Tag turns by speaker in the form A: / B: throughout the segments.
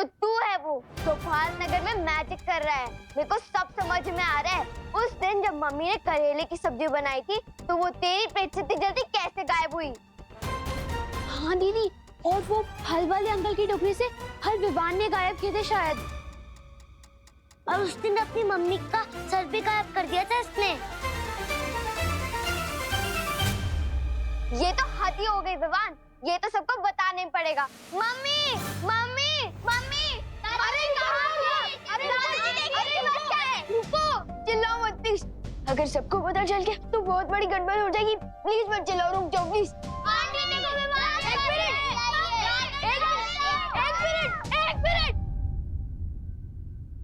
A: तू है वो गोपाल नगर में मैजिक कर रहा है। मेरे को सब समझ में आ रहा है। उस दिन जब मम्मी ने करेले की सब्जी बनाई थी तो वो तेरी पेट से इतनी जल्दी कैसे गायब हुई? हाँ दीदी, और वो फल वाले अंकल की टोकरी से फल विवान ने गायब किए थे शायद। और उस दिन अपनी मम्मी का सर भी गायब कर दिया था इसने। ये तो हद ही हो गई विवान, ये तो सबको बताने पड़ेगा। मम्मी मम्मी मम्मी, अरे रुको, चिल्लाओ मत प्लीज। अगर सबको पता चल गया तो बहुत बड़ी गड़बड़ हो जाएगी। प्लीज मत चिल्लाओ, रुक जाओ प्लीज। एक मिनट।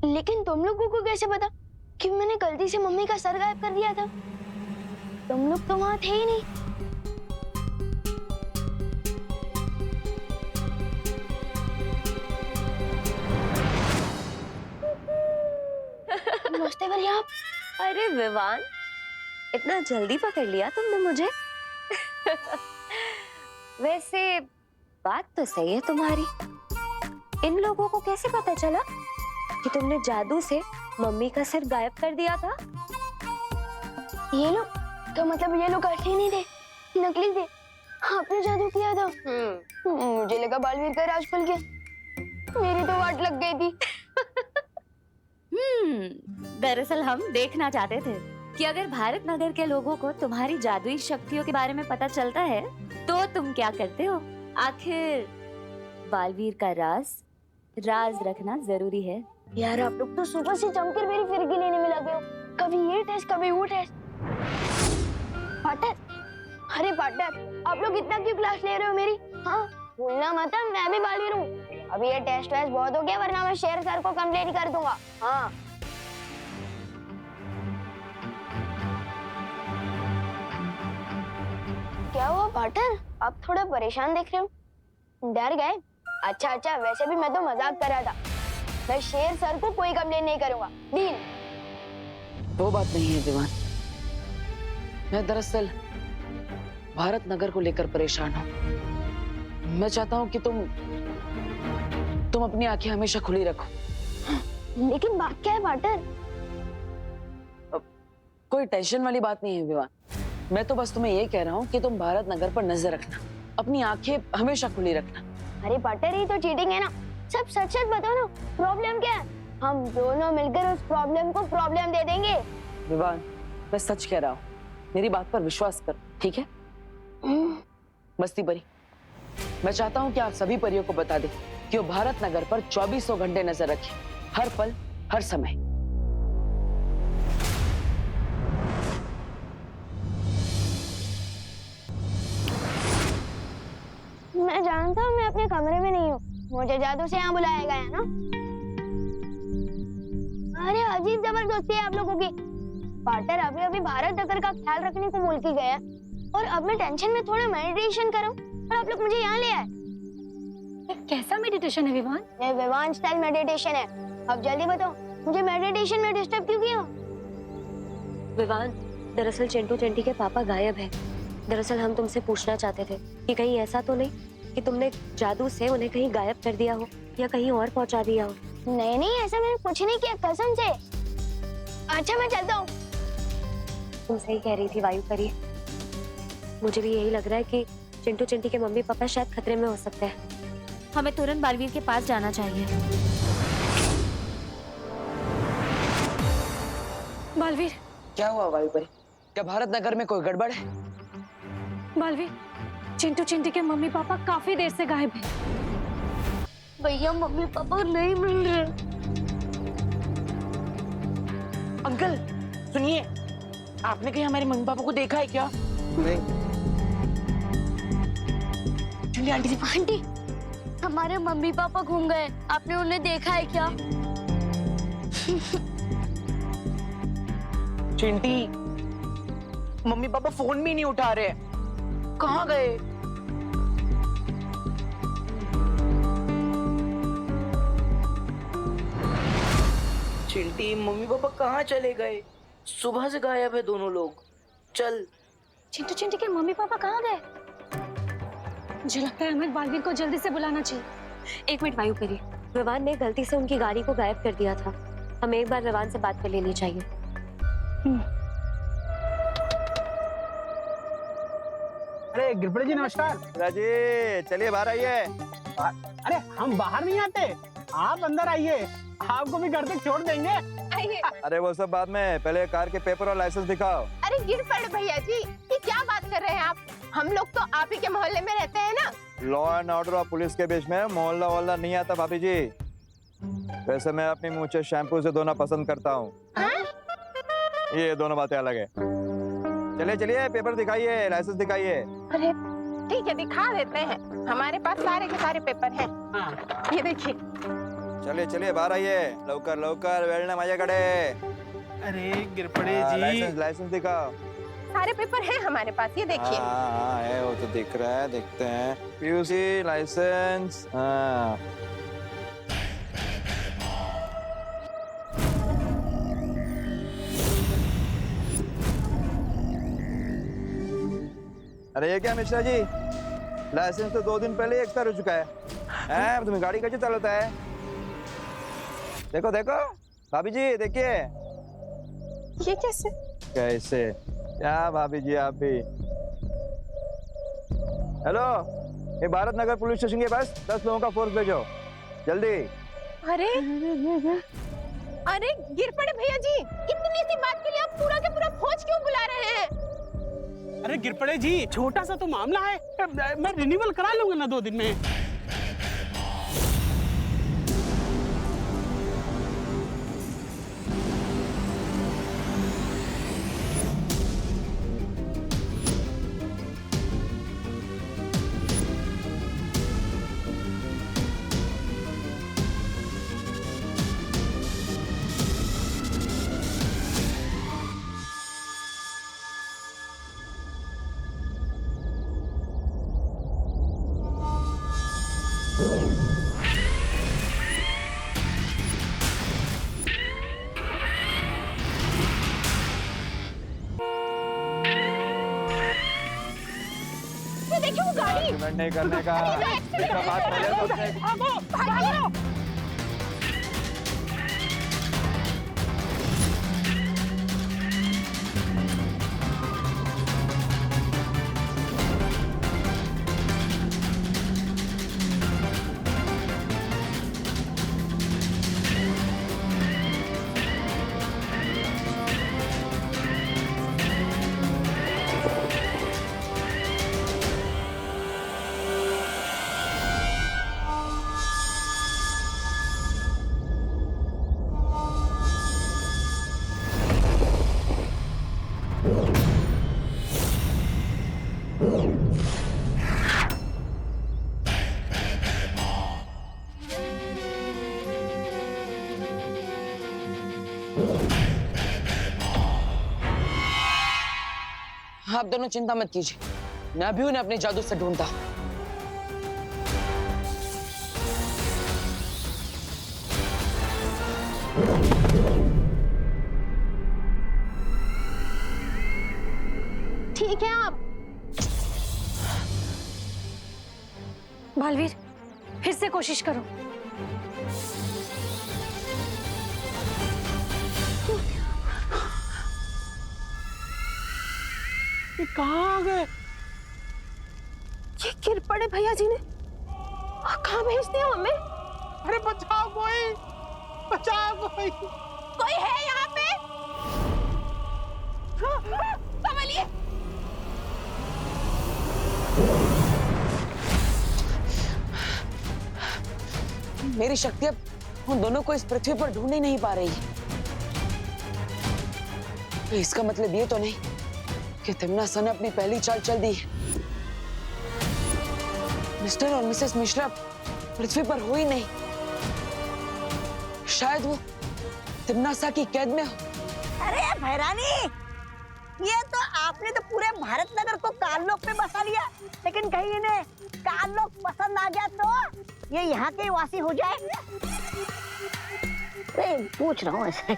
A: लेकिन तुम लोगों को कैसे पता कि मैंने गलती से मम्मी का सर गायब कर दिया था? तुम लोग तो वहां थे ही नहीं। नमस्ते भैया।
B: अरे विवान, इतना जल्दी पकड़ लिया तुमने मुझे। वैसे बात तो सही है तुम्हारी। इन लोगों को कैसे पता चला कि तुमने जादू से मम्मी का सिर गायब कर दिया था?
A: ये लोग तो मतलब ये लोग असली नहीं थे, नकली थे। आपने जादू किया था। मुझे लगा बालवीर का राज खुल गया। मेरी तो वाट लग गई थी।
B: दरअसल हम देखना चाहते थे कि अगर भारत नगर के लोगों को तुम्हारी जादुई शक्तियों के बारे में पता चलता है तो तुम क्या करते हो। आखिर बालवीर का राज रखना जरूरी है।
A: यार आप लोग तो सुबह से जमकर मेरी फिरकी लेने में लगे हो। कभी ये टेस्ट कभी वो टेस्ट। पार्टनर, अरे पार्टनर, आप लोग इतना क्यों क्लास ले रहे हो मेरी? हाँ, भूलना मत मैं भी बालवीर हूँ। अभी ये टेस्ट वेस्ट बहुत हो गया, वरना मैं शेर सर को कंप्लेंट कर दूंगा। हाँ क्या हुआ पार्टनर, आप थोड़ा परेशान दिख रहे हो? डर गए? अच्छा, वैसे भी मैं तो मजाक कर रहा था। मैं शेर सर को कोई कंप्लेंट नहीं करूंगा। डील।
C: वो बात नहीं है दीवान, मैं दरअसल भारत नगर को लेकर परेशान हूँ। मैं चाहता हूँ कि तुम अपनी आंखें हमेशा खुली रखो।
A: लेकिन बात क्या है पार्टनर?
C: कोई टेंशन वाली बात नहीं है विवान। मैं तो बस तुम्हें ये कह रहा हूँ कि तुम भारत नगर पर नजर रखना, अपनी आंखें हमेशा खुली रखना।
A: अरे पार्टनर, ये तो चीटिंग है ना। सब सच सच बताओ ना, प्रॉब्लम क्या है? हम दोनों मिलकर उस प्रॉब्लम को प्रॉब्लम दे देंगे।
C: विवान, मैं सच कह रहा हूँ, मेरी बात पर विश्वास करो, ठीक है? मस्ती परी, मैं चाहता हूँ कि आप सभी परियों को बता दें कि वो भारत नगर पर 2400 घंटे नजर रखें, हर पल हर समय।
A: मैं जानता हूँ मैं अपने कमरे में नहीं हूँ, मुझे जादू से यहाँ बुलाया गया है ना। अरे अजीब जबरदस्ती है आप लोगों की। पार्टनर अभी भारत नगर का ख्याल रखने को बोल के गया और अब मैं टेंशन में थोड़ा मेडिटेशन करूँ और आप लोग मुझे यहाँ ले आए।
D: कैसा मेडिटेशन है विवान?
A: ये विवान स्टाइल मेडिटेशन है। अब जल्दी बताओ, मुझे मेडिटेशन में डिस्टर्ब क्यों किया?
B: विवान, दरअसल चिंटू चिंटी के पापा गायब हैं। दरअसल हम तुमसे पूछना चाहते थे कि कहीं ऐसा तो नहीं कि तुमने जादू से उन्हें कहीं गायब कर दिया हो या कहीं और पहुंचा दिया हो।
A: नहीं, ऐसा मैंने कुछ नहीं किया, कसम से। अच्छा मैं चलता हूँ।
B: तुम सही कह रही थी वायु परी। मुझे भी यही लग रहा है कि चिंटू चिंटी के मम्मी पापा शायद खतरे में हो सकते हैं। हमें तुरंत बालवीर के पास जाना चाहिए।
D: बालवीर,
C: क्या हुआ वायु परी? क्या भारत नगर में कोई गड़बड़ है?
D: बालवीर, चिंटू चिंटी के मम्मी पापा काफी देर से गायब हैं।
A: भैया मम्मी पापा नहीं मिल रहे।
E: अंकल सुनिए, आपने कहीं हमारे मम्मी पापा को देखा है क्या?
F: नहीं।
E: चलिए आंटी जी।
A: आंटी, हमारे मम्मी पापा घूम गए, आपने उन्हें देखा है क्या?
E: चिंटी, मम्मी पापा फोन भी नहीं उठा रहे, कहाँ गए? चिंटी, मम्मी पापा कहाँ चले गए? सुबह से गायब है दोनों लोग। चल।
D: चिंटू चिंटी के मम्मी पापा कहाँ गए? मुझे लगता है हमें बालवीर को जल्दी से बुलाना चाहिए।
B: एक मिनट वायु परी,
F: विवान ने गलती से उनकी गाड़ी को गायब कर दिया था। हमें एक बार विवान से बात कर लेनी चाहिए।
G: अरे गिरपड़े जी नमस्कार।
H: राजी चलिए बाहर आइए।
G: अरे हम बाहर नहीं आते, आप अंदर आइए, आपको भी घर तक छोड़ देंगे।
H: अरे वो सब बाद में, पहले कार के पेपर और लाइसेंस दिखाओ।
I: अरे गिरपड़ भैया जी, ये क्या बात कर रहे हैं आप? हम लोग तो आप ही के मोहल्ले में रहते हैं ना।
H: लॉ एंड ऑर्डर और पुलिस के बीच में मोहल्ला वोहल्ला नहीं आता भाभी जी। वैसे मैं अपनी मूंछें शैम्पू से धोना पसंद करता हूँ। ये दोनों बातें अलग है। चलिए चलिए पेपर दिखाइए, लाइसेंस दिखाइए।
I: अरे ठीक है, दिखा देते हैं। हमारे पास सारे के सारे पेपर हैं। ये देखिए।
H: चलिए चलिए बाहर आइए, लवकर लवकर, वेळ ना माझ्या कडे।
G: अरे गिरपड़े जी,
H: लाइसेंस दिखाओ।
I: सारे पेपर हैं हमारे पास, ये देखिए।
H: हाँ है, वो तो दिख रहा है, देखते हैं। पीयूसी लाइसेंस, हाँ। अरे ये क्या मिश्रा जी, लाइसेंस तो 2 दिन पहले ही एक्सपायर हो चुका है। हैं, तुम्हें गाड़ी कैसे चलाता है? देखो देखो भाभी जी, देखिए।
I: ये कैसे?
H: कैसे क्या भाभी जी आप भी? हेलो, ये भारत नगर पुलिस स्टेशन के पास 10 लोगों का फोर्स भेजो जल्दी।
I: अरे अरे गिरपड़े भैया जी, इतनी सी बात के लिए आप पूरा के पूरा फौज क्यों बुला रहे हैं?
G: अरे गिरपड़े जी, छोटा सा तो मामला है, मैं रिन्यूअल करा लूंगा ना 2 दिन में।
I: देखिए वो गाड़ी।
H: आर्गुमेंट नहीं करने का, इसका बात पहले सबसे।
C: आप दोनों चिंता मत कीजिए, मैं भी उन्हें अपने जादू से ढूंढता।
I: ठीक है आप।
D: बालवीर, फिर से कोशिश करो।
G: ये कहाँ आ गए?
I: ये गिरपड़े भैया जी ने कहाँ भेज दिया हमें?
G: अरे बचाओ कोई, बचाओ कोई।
I: कोई है यहाँ पे? संभलिए।
C: मेरी शक्ति अब उन दोनों को इस पृथ्वी पर ढूंढ ही नहीं पा रही है। तो इसका मतलब ये तो नहीं कि तिम्नासा ने अपनी पहली चाल चल दी है। मिस्टर और मिसेस मिश्रा पृथ्वी पर हो ही नहीं। शायद वो तिम्नासा की कैद में हो।
J: अरे भैरानी, ये तो आपने तो पूरे भारत नगर को काललोक में बसा लिया, लेकिन कहीं इन्हें काललोक पसंद आ गया तो ये यहाँ के वासी हो जाए। अरे पूछ रहा हूँ ऐसे।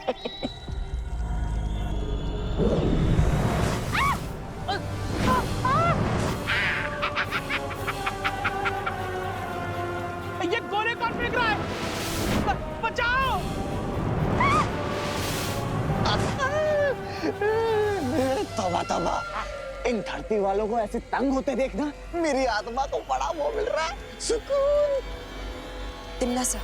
G: ये गोले कौन फेंक रहा है? तौबा तौबा, इन धरती वालों को ऐसे तंग होते देखना मेरी आत्मा को बड़ा वो मिल रहा है, सुकून।
K: तिमना सा,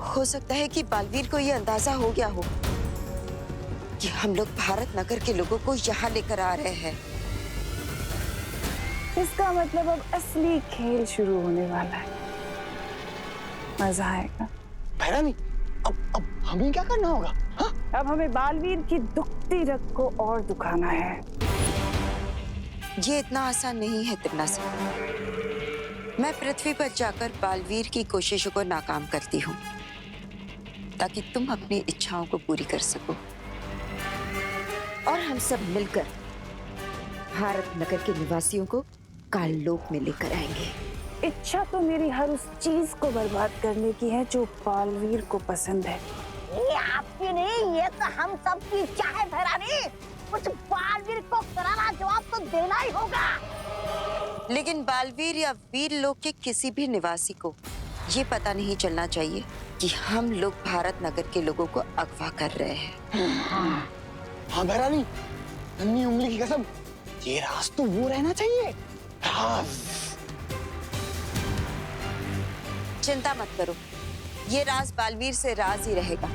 K: हो सकता है कि बालवीर को ये अंदाजा हो गया हो कि हम लोग भारत नगर के लोगों को यहाँ लेकर आ रहे हैं।
I: इसका मतलब अब असली खेल शुरू होने वाला है, मजा आएगा।
G: भैरानी, अब हमें क्या करना होगा? हाँ?
I: अब हमें बालवीर की दुखती रग को और दुखाना है।
K: ये इतना आसान नहीं है तिमना सा। मैं पृथ्वी पर जाकर बालवीर की कोशिशों को नाकाम करती हूँ ताकि तुम अपनी इच्छाओं को पूरी कर सको और हम सब मिलकर भारत नगर के निवासियों को काललोक में लेकर आएंगे।
I: इच्छा तो मेरी हर उस चीज को बर्बाद करने की है जो बालवीर को पसंद है।
J: ये आपकी नहीं, ये तो हम सब की इच्छा है भैरानी। कुछ बालवीर को करारा जवाब तो देना ही होगा।
K: लेकिन बालवीर या वीर लोक के किसी भी निवासी को ये पता नहीं चलना चाहिए कि हम लोग भारत नगर के लोगों को अगवा कर रहे हैं।
G: हाँ भैरानी, नन्ही उंगली की कसम, ये राज तो वो रहना चाहिए, राज।
K: चिंता मत करो, ये राज बालवीर से राज ही रहेगा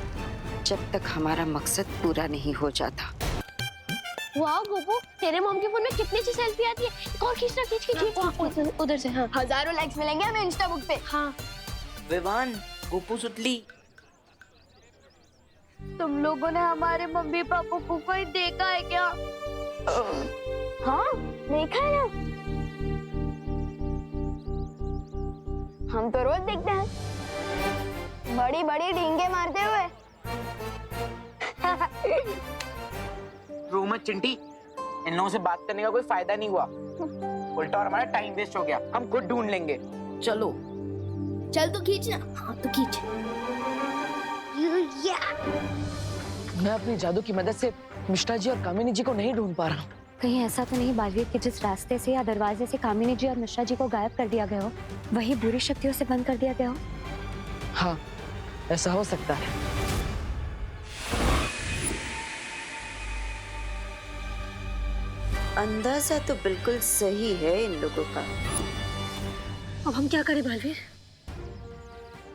K: जब तक हमारा मकसद पूरा नहीं हो जाता।
A: वाह गोपू, तेरे मॉम के फोन में कितनी अच्छी सेल्फी आती है। कौन खींचना, खींच उधर से। हाँ, हजारों लाइक्स मिलेंगे हमें इंस्टा बुक पे। हाँ
E: विवान, गोपू सुतली,
A: तुम लोगों ने हमारे मम्मी पापा को कोई देखा है क्या? हाँ देखा है ना, हम तो रोज देखते हैं, बड़ी बड़ी डींगे मारते हुए।
E: रो मत चिंटी, इन लोगों से बात करने का कोई फायदा नहीं हुआ, उल्टा और हमारा टाइम वेस्ट हो गया। हम खुद ढूंढ लेंगे, चलो।
A: चल तो खींच ना। हाँ तो खींच।
C: मैं अपनी जादू की मदद से मिश्रा जी और कामिनी जी को नहीं ढूंढ पा रहा हूँ।
F: कहीं ऐसा तो नहीं बालवीर के जिस रास्ते से या दरवाजे से कामिनी जी और मिश्रा जी को गायब कर दिया गया हो, वही बुरी शक्तियों से बंद कर दिया गया हो?
C: हाँ, ऐसा हो सकता है।
K: अंदाजा तो बिल्कुल सही है इन लोगों का।
F: अब हम क्या करें बालवीर?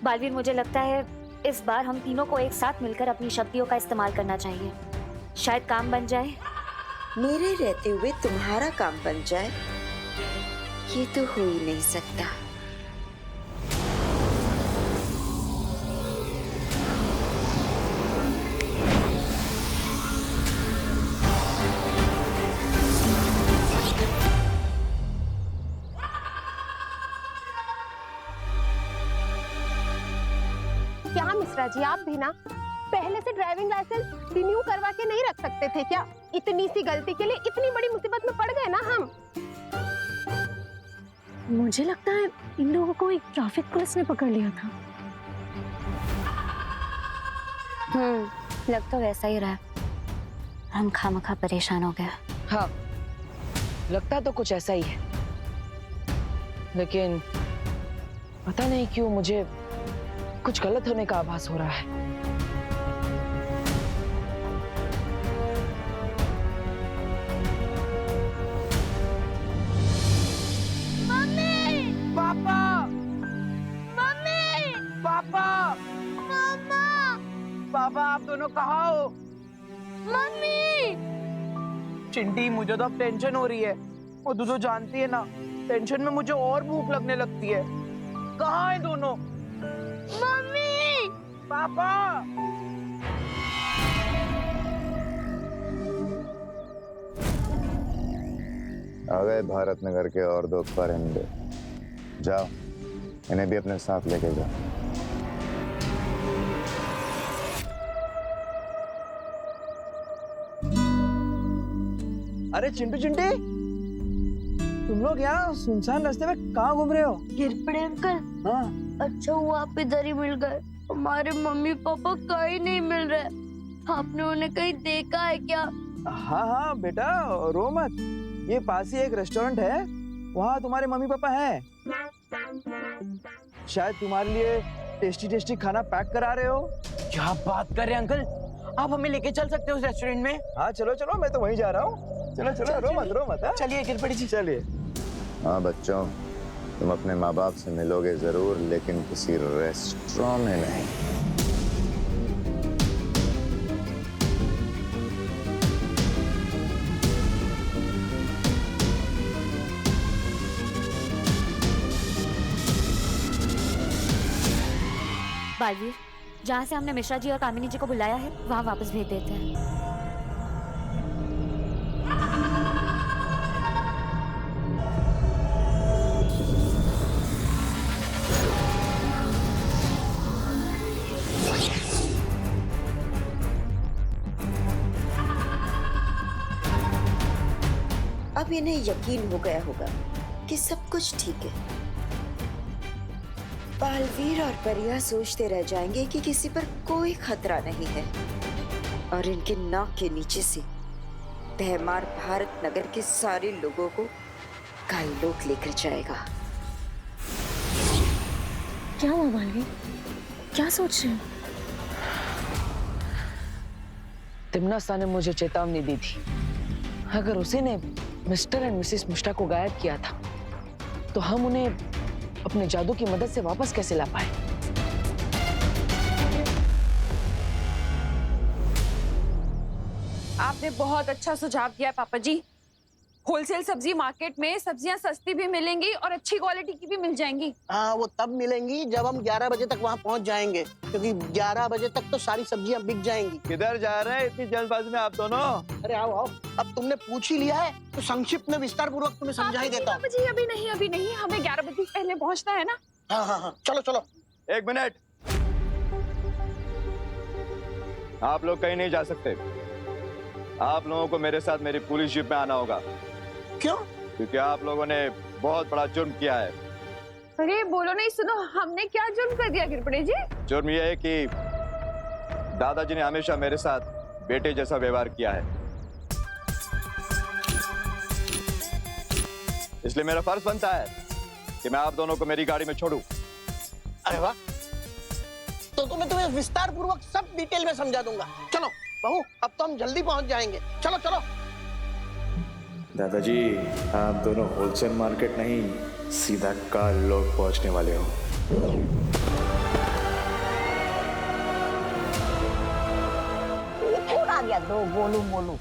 B: बालवीर, मुझे लगता है इस बार हम तीनों को एक साथ मिलकर अपनी शक्तियों का इस्तेमाल करना चाहिए। शायद काम बन जाए।
K: मेरे रहते हुए तुम्हारा काम बन जाए, ये तो हो ही नहीं सकता।
I: क्या मिश्रा जी, आप भी ना पहले से ड्राइविंग लाइसेंस रिन्यू करवा के नहीं रख सकते थे क्या? इतनी सी गलती के लिए इतनी बड़ी मुसीबत में पड़ गए ना हम।
D: मुझे लगता है इन लोगों को एक ट्रैफिक पुलिस ने पकड़ लिया था।
F: लग तो वैसा ही रहा है। हम खामखा परेशान हो गए।
C: हाँ, लगता तो कुछ ऐसा ही है, लेकिन पता नहीं क्यों मुझे कुछ गलत होने का आभास हो रहा है।
E: पापा,
A: मम्मी,
E: पापा,
A: मम्मा,
E: पापा, आप दोनों कहाँ हो?
A: मम्मी।
E: चिंटी, मुझे तो अब टेंशन हो रही है। वो तू तो जानती है ना, टेंशन में मुझे और भूख लगने लगती है। कहाँ है दोनों?
A: मम्मी,
E: पापा,
H: आ गए भारत नगर के और दो परिंदे। जाओ, इन्हें भी अपने साथ लेके जाओ।
G: अरे चिंटू चिंटी, तुम लोग यहाँ सुनसान रास्ते में कहाँ घूम रहे हो?
A: गिर पड़े अंकल।
G: हाँ,
A: अच्छा हुआ आप इधर ही मिल गए। हमारे मम्मी पापा कहीं नहीं मिल रहे। आपने उन्हें कहीं देखा है क्या?
G: हाँ हाँ बेटा, रो मत। ये पास ही एक रेस्टोरेंट है, वहाँ तुम्हारे मम्मी पापा हैं। शायद तुम्हारे लिए टेस्टी टेस्टी खाना पैक करा रहे हो।
E: क्या बात कर रहे हैं अंकल? आप हमें लेके चल सकते हो उस रेस्टोरेंट में?
H: हाँ चलो चलो, मैं तो वहीं जा रहा हूँ। चलो चलो, रो मत हाँ?
E: चलिए गिरपड़ी जी।
H: चलिए।
G: हाँ बच्चों, तुम अपने माँ बाप से मिलोगे जरूर, लेकिन किसी रेस्टोरेंट में नहीं।
F: बालवीर, जहाँ से हमने मिश्रा जी और कामिनी जी को बुलाया है वहाँ वापस भेज देते हैं।
K: अब इन्हें यकीन हो गया होगा कि सब कुछ ठीक है। बालवीर और परिया सोचते रह जाएंगे कि किसी पर कोई खतरा नहीं है और इनके नाक के नीचे से भैमार भारत नगर के सारे लोगों को काललोक लेकर जाएगा।
D: क्या हुआ बालवीर? क्या सोच रहे हो?
C: तिम्नासा ने मुझे चेतावनी दी थी, अगर उसी ने मिस्टर एंड मिसेस मिश्रा को गायब किया था तो हम उन्हें अपने जादू की मदद से वापस कैसे ला पाए।
L: आपने बहुत अच्छा सुझाव दिया पापा जी। होलसेल सब्जी मार्केट में सब्जियां सस्ती भी मिलेंगी और अच्छी क्वालिटी की भी मिल जाएंगी।
M: हाँ, वो तब मिलेंगी जब हम 11 बजे तक वहाँ पहुँच जाएंगे, क्योंकि 11 बजे तक तो सारी सब्जियां बिक जाएंगी।
H: किधर जा रहे हैं इतनी जल्दबाजी में आप दोनों?
M: अरे आओ आओ, अब तुमने पूछ ही लिया है तो संक्षिप्त में विस्तार पूर्वक तुम्हें समझा ही देता हूँ।
L: पापा जी अभी नहीं, हमें 11 बजे पहले पहुँचना है ना।
M: हाँ हाँ हाँ, चलो चलो।
H: एक मिनट, आप लोग कहीं नहीं जा सकते। आप लोगों को मेरे साथ मेरी पुलिस जीप में आना होगा।
M: क्यों?
H: क्योंकि आप लोगों ने बहुत बड़ा जुर्म किया है।
L: अरे बोलो नहीं, सुनो, हमने क्या जुर्म कर दिया गिरपड़े जी?
H: जुर्म यह है कि दादाजी ने हमेशा मेरे साथ बेटे जैसा व्यवहार किया है, इसलिए मेरा फर्ज बनता है कि मैं आप दोनों को मेरी गाड़ी में छोड़ूं।
M: अरे वाह, तो तुम्हें विस्तार पूर्वक सब डिटेल में समझा दूंगा। चलो बहू, अब तो हम जल्दी पहुंच जाएंगे। चलो चलो।
N: दादाजी, आप दोनों होलसेल मार्केट नहीं, सीधा काललोक पहुंचने वाले हो।
J: कौन आ गया? दो गोलू मोलू।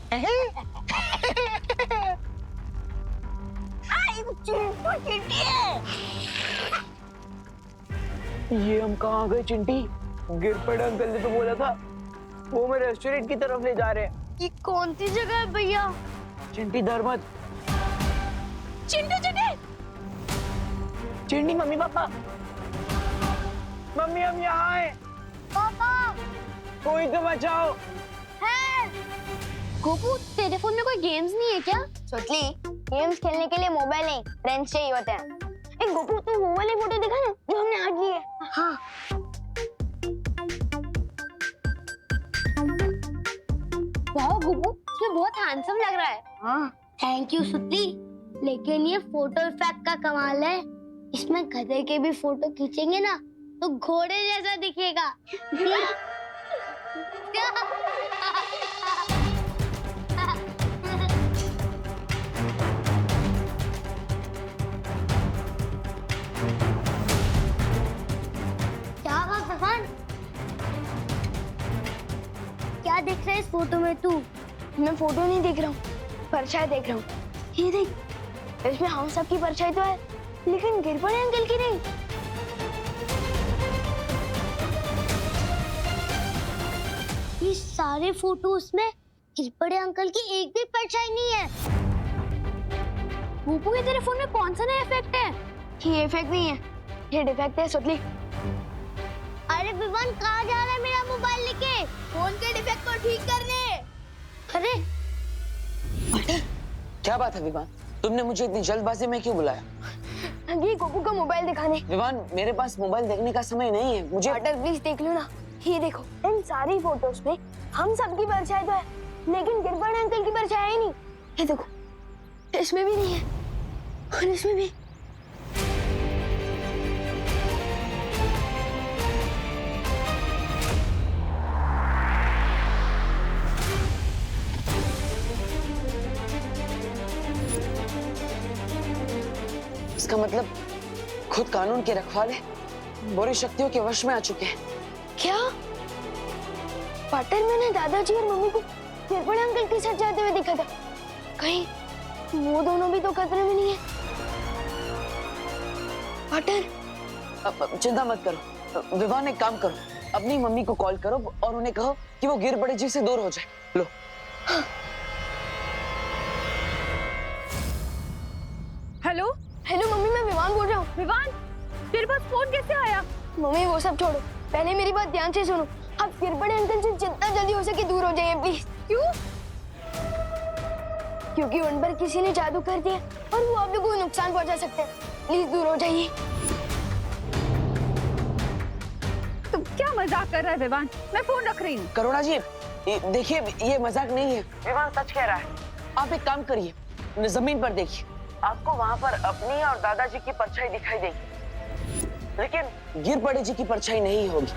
E: ये हम कहाँ गए चिंटी? गिरपड़ अंकल ने तो बोला था वो हमें रेस्टोरेंट की तरफ ले जा रहे हैं।
A: ये कौन सी जगह है भैया?
E: चिंटी डर मत।
L: चिंटू
E: चिंटी मम्मी पापा, मम्मी हम यहाँ हैं।
A: पापा
E: कोई तो बचाओ।
A: है गोपू, तेरे फोन में कोई गेम्स नहीं है क्या? सोचली, गेम्स खेलने के लिए मोबाइल नहीं, फ्रेंड्स चाहिए होते हैं। एक गोपू, तू वो वाली फोटो दिखा ना जो हमने आज ली है। हाँ वाह गोपू, इसमें बहुत हैंडसम लग रहा है। हाँ थैंक यू सुतली, लेकिन ये फोटो इफेक्ट का कमाल है। इसमें गधे के भी फोटो खींचेंगे ना तो घोड़े जैसा दिखेगा। क्या बात भगवान, क्या देख रहा है इस फोटो में तू? मैं फोटो नहीं देख रहा हूँ, परछाई देख रहा हूँ। ये देख, इसमें हम सब की परछाई तो है, लेकिन गिरपड़े अंकल की नहीं। ये सारे फोटोज में गिरपड़े अंकल की एक भी परछाई नहीं है। गोपू, ये तेरे फोन में कौन सा नया इफेक्ट है? ये इफेक्ट नहीं है, ये डिफेक्ट है सुतली। अरे विवान, कहाँ जा रहा है मेरा मोबाइल लेके? फोन के डिफेक्ट को ठीक करने। अरे
C: क्या बात है विवान, तुमने मुझे इतनी जल्दबाजी में क्यों बुलाया?
A: ये गोपू का मोबाइल दिखाने।
C: विवान, मेरे पास मोबाइल देखने का समय नहीं है, मुझे
A: प्लीज देख लो ना। ये देखो, इन सारी फोटोज में हम सबकी परछाई तो है, लेकिन गिरपड़े अंकल की परछाई ही नहीं। ये देखो, इसमें भी नहीं है और इसमें भी।
C: इसका मतलब खुद कानून के रखवाले बुरी शक्तियों के वश में आ चुके हैं।
A: क्या पाटर मैंने दादाजी और मम्मी को गिरबड़े अंकल के साथ जाते हुए देखा था? कहीं वो दोनों भी तो खतरे में नहीं है? पाटर
C: चिंता मत करो विवान, एक काम करो, अपनी मम्मी को कॉल करो और उन्हें कहो कि वो गिरबड़े जी से दूर हो जाए। लो।
L: हेलो
A: हेलो मम्मी, मैं विवान बोल रहा हूँ।
L: विवान, तेरे पास फोन कैसे आया?
A: मम्मी वो सब छोड़ो, पहले मेरी बात ध्यान से सुनो। आप गिरबड़े अंकल से जितना जल्दी हो सके दूर हो जाइए प्लीज।
L: क्यों?
A: क्योंकि उन पर किसी ने जादू कर दिया और वो आप लोगों को नुकसान पहुंचा सकते हैं। प्लीज दूर हो जाइए।
L: तुम क्या मजाक कर रहा है विवान? मैं फोन रख रही हूँ।
C: करुणा जी देखिए, ये मजाक नहीं है, विवान सच कह रहा है। आप एक काम करिए, जमीन पर देखिए, आपको वहाँ पर अपनी और दादाजी की परछाई दिखाई देगी, लेकिन गिरबड़े जी की परछाई नहीं होगी।